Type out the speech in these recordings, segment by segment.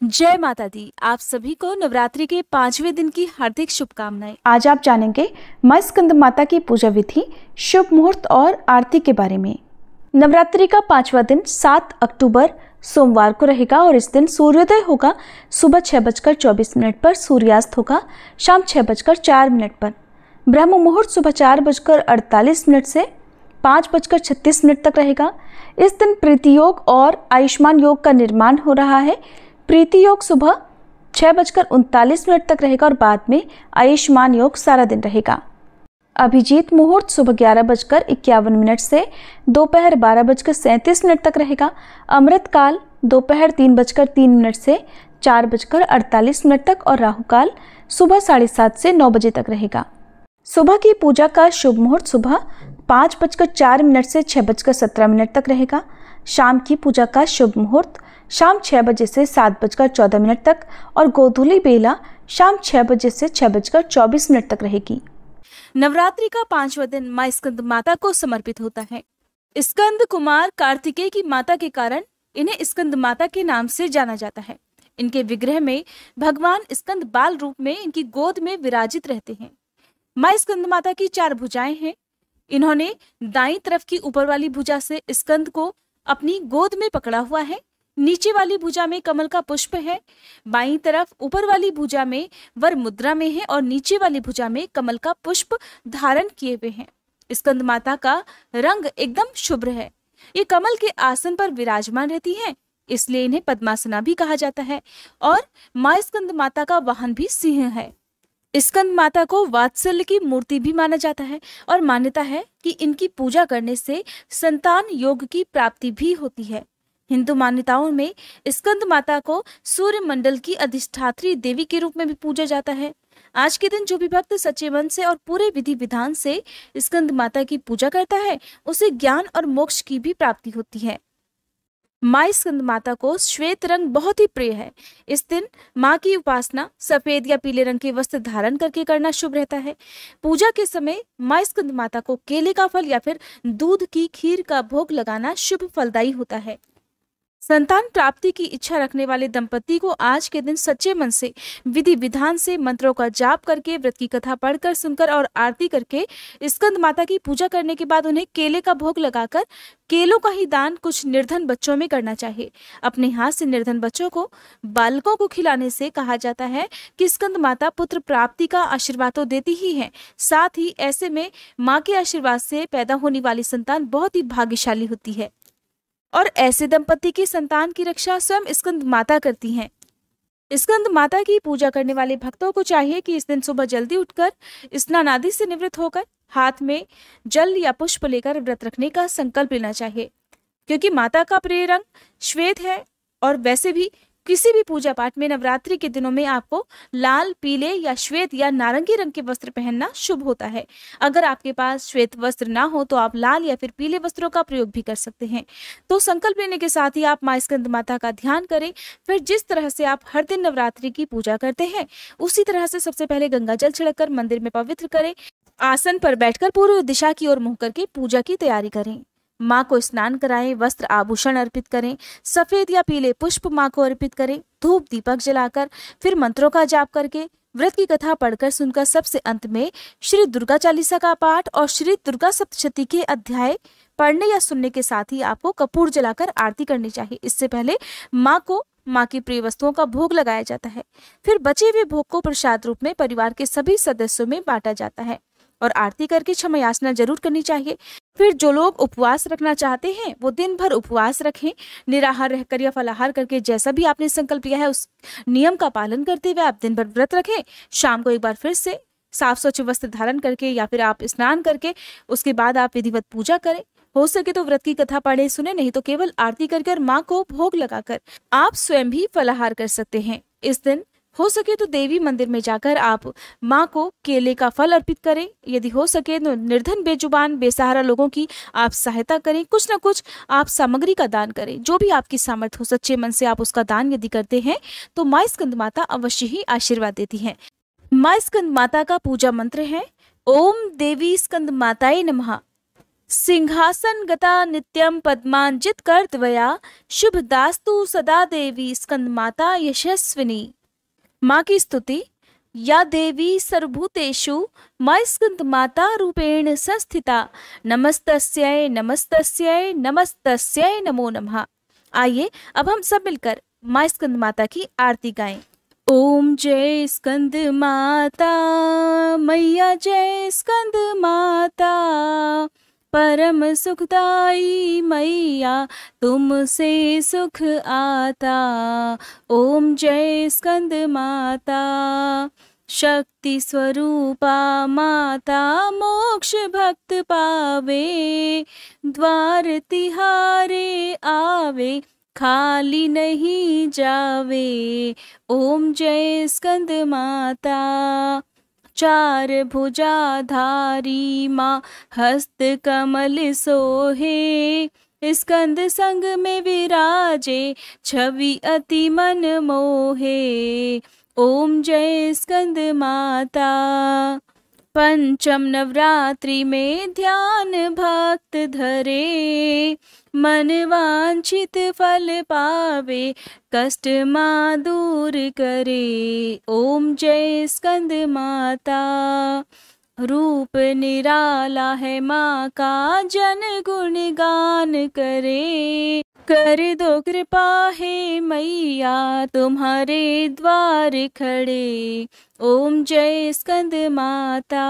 जय माता दी। आप सभी को नवरात्रि के 5वें दिन की हार्दिक शुभकामनाएं। आज आप जानेंगे मां स्कंद माता की पूजा विधि, शुभ मुहूर्त और आरती के बारे में। नवरात्रि का 5वां दिन 7 अक्टूबर सोमवार को रहेगा और इस दिन सूर्योदय होगा सुबह 6:24 पर, सूर्यास्त होगा शाम 6:04 पर। ब्रह्म मुहूर्त सुबह 4:48 से 5:36 तक रहेगा। इस दिन प्रीति योग और आयुष्मान योग का निर्माण हो रहा है। प्रीति योग सुबह 6:39 तक रहेगा और बाद में आयुष्मान योग सारा दिन रहेगा। अभिजीत मुहूर्त सुबह 11:51 से दोपहर 12:37 तक रहेगा। अमृत काल दोपहर 3:03 से 4:48 तक और राहु काल सुबह 7:30 से 9 बजे तक रहेगा। सुबह की पूजा का शुभ मुहूर्त सुबह 5:04 से 6:17 तक रहेगा। शाम की पूजा का शुभ मुहूर्त शाम 6 बजे से 7:14 तक और गोधूली बेला शाम 6 बजे से 6:24 तक रहेगी। नवरात्रि का 5वां दिन मां स्कंद माता को समर्पित होता है। स्कंद कुमार कार्तिकेय की माता के कारण इन्हें स्कंद माता के नाम से जाना जाता है। इनके विग्रह में भगवान स्कंद बाल रूप में इनकी गोद में विराजित रहते हैं। मां स्कंद माता की 4 भुजाएं हैं। इन्होंने दाईं तरफ की ऊपर वाली भुजा से स्कंद को अपनी गोद में पकड़ा हुआ है। नीचे वाली भुजा में कमल का पुष्प है। बाईं तरफ ऊपर वाली भुजा में वर मुद्रा में है और नीचे वाली भुजा में कमल का पुष्प धारण किए हुए हैं। स्कंद माता का रंग एकदम शुभ्र है। ये कमल के आसन पर विराजमान रहती हैं, इसलिए इन्हें पद्मासना भी कहा जाता है। और मां स्कंद माता का वाहन भी सिंह है। स्कंद माता को वात्सल्य की मूर्ति भी माना जाता है और मान्यता है कि इनकी पूजा करने से संतान योग की प्राप्ति भी होती है। हिंदू मान्यताओं में स्कंद माता को सूर्य मंडल की अधिष्ठात्री देवी के रूप में भी पूजा जाता है। आज के दिन जो भी भक्त सच्चे मन से और पूरे विधि विधान से स्कंद माता की पूजा करता है, उसे ज्ञान और मोक्ष की भी प्राप्ति होती है। मां स्कंद माता को श्वेत रंग बहुत ही प्रिय है। इस दिन मां की उपासना सफेद या पीले रंग के वस्त्र धारण करके करना शुभ रहता है। पूजा के समय मां स्कंद माता को केले का फल या फिर दूध की खीर का भोग लगाना शुभ फलदायी होता है। संतान प्राप्ति की इच्छा रखने वाले दंपति को आज के दिन सच्चे मन से विधि विधान से मंत्रों का जाप करके, व्रत की कथा पढ़कर, सुनकर और आरती करके स्कंद माता की पूजा करने के बाद उन्हें केले का भोग लगाकर केलों का ही दान कुछ निर्धन बच्चों में करना चाहिए। अपने हाथ से निर्धन बच्चों को बालकों को खिलाने से कहा जाता है कि स्कंद माता पुत्र प्राप्ति का आशीर्वाद तो देती ही है, साथ ही ऐसे में माँ के आशीर्वाद से पैदा होने वाली संतान बहुत ही भाग्यशाली होती है और ऐसे दंपति की संतान की रक्षा स्वयं स्कंद माता करती हैं। स्कंद माता की पूजा करने वाले भक्तों को चाहिए कि इस दिन सुबह जल्दी उठकर स्नान आदि से निवृत्त होकर हाथ में जल या पुष्प लेकर व्रत रखने का संकल्प लेना चाहिए, क्योंकि माता का प्रिय रंग श्वेत है और वैसे भी किसी भी पूजा पाठ में नवरात्रि के दिनों में आपको लाल, पीले या श्वेत या नारंगी रंग के वस्त्र पहनना शुभ होता है। अगर आपके पास श्वेत वस्त्र ना हो तो आप लाल या फिर पीले वस्त्रों का प्रयोग भी कर सकते हैं। तो संकल्प लेने के साथ ही आप मां स्कंद माता का ध्यान करें। फिर जिस तरह से आप हर दिन नवरात्रि की पूजा करते हैं, उसी तरह से सबसे पहले गंगा जल छिड़ककर मंदिर में पवित्र करें। आसन पर बैठकर पूर्व दिशा की ओर मुंह करके पूजा की तैयारी करें। माँ को स्नान कराएं, वस्त्र आभूषण अर्पित करें, सफेद या पीले पुष्प माँ को अर्पित करें, धूप दीपक जलाकर फिर मंत्रों का जाप करके, व्रत की कथा पढ़कर सुनकर सबसे अंत में श्री दुर्गा चालीसा का पाठ और श्री दुर्गा सप्तशती के अध्याय पढ़ने या सुनने के साथ ही आपको कपूर जलाकर आरती करनी चाहिए। इससे पहले माँ को माँ की प्रिय वस्तुओं का भोग लगाया जाता है। फिर बचे हुए भोग को प्रसाद रूप में परिवार के सभी सदस्यों में बांटा जाता है और आरती करके क्षमा याचना जरूर करनी चाहिए। फिर जो लोग उपवास रखना चाहते हैं वो दिन भर उपवास रखें। निराहार रहकर या फलाहार करके जैसा भी आपने संकल्प लिया है उस नियम का पालन करते हुए आप दिन भर व्रत रखें। शाम को एक बार फिर से साफ स्वच्छ वस्त्र धारण करके या फिर आप स्नान करके उसके बाद आप विधिवत पूजा करें। हो सके तो व्रत की कथा पढ़े सुने, नहीं तो केवल आरती करके और माँ को भोग लगाकर आप स्वयं भी फलाहार कर सकते हैं। इस दिन हो सके तो देवी मंदिर में जाकर आप माँ को केले का फल अर्पित करें। यदि हो सके तो निर्धन, बेजुबान, बेसहारा लोगों की आप सहायता करें। कुछ न कुछ आप सामग्री का दान करें। जो भी आपकी सामर्थ्य हो, सच्चे मन से आप उसका दान यदि करते हैं तो माँ स्कंद माता अवश्य ही आशीर्वाद देती हैं। माँ स्कंद माता का पूजा मंत्र है ओम देवी स्कंद माताये नमः। सिंहासन गता नित्यम पद्मांजित कर त्वया, शुभ दास्तु सदा देवी स्कंद माता यशस्विनी। माँ की स्तुति। या देवी सर्वभूतेषु मयि स्कंद माता रूपेण संस्थिता, नमस्तस्यै नमस्तस्यै नमस्तस्यै नमो नमः। आइए अब हम सब मिलकर माँ स्कंद माता की आरती गाएं। ओम जय स्कंद माता मैया, जय स्कंद माता परम सुखदाई मैया, तुमसे सुख आता। ओम जय स्कंद माता शक्ति स्वरूपा माता, मोक्ष भक्त पावे, द्वार तिहारे आवे, खाली नहीं जावे। ओम जय स्कंद माता चार भुजाधारी माँ, हस्त कमल सोहे, स्कंद संग में विराजे, छवि अति मन मोहे। ओम जय स्कंद माता। पंचम नवरात्रि में ध्यान भक्त धरे, मन वांछित फल पावे, कष्ट माँ दूर करे। ओम जय स्कंद माता। रूप निराला है माँ का, जन गुण गान करे, कर दो कृपा हे मैया, तुम्हारे द्वार खड़े। ओम जय स्कंद माता।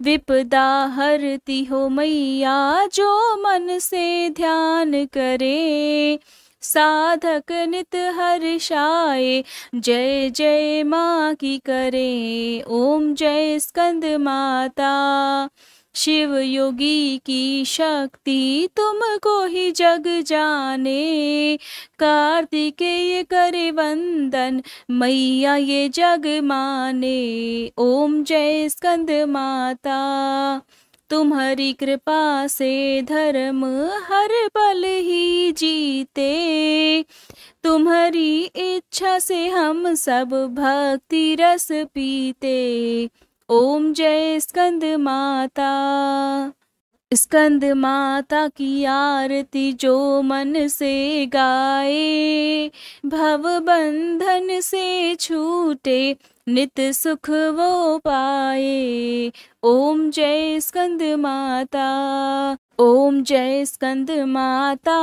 विपदा हरती हो मैया, जो मन से ध्यान करे, साधक नित हर्षाए, जय जय माँ की करे। ओम जय स्कंद माता। शिव योगी की शक्ति तुमको ही जग जाने, कार्तिकेय करे वंदन, मैया ये जग माने। ओम जय स्कंद माता। तुम्हारी कृपा से धर्म हर पल ही जीते, तुम्हारी इच्छा से हम सब भक्ति रस पीते। ओम जय स्कंद माता। स्कंद माता की आरती जो मन से गाए, भव बंधन से छूटे, नित सुख वो पाए। ओम जय स्कंद माता। ओम जय स्कंद माता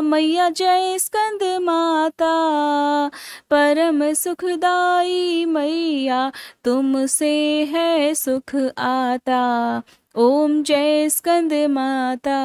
मैया, जय स्कंद माता परम सुखदाई मैया, तुमसे है सुख आता। ओम जय स्कंद माता।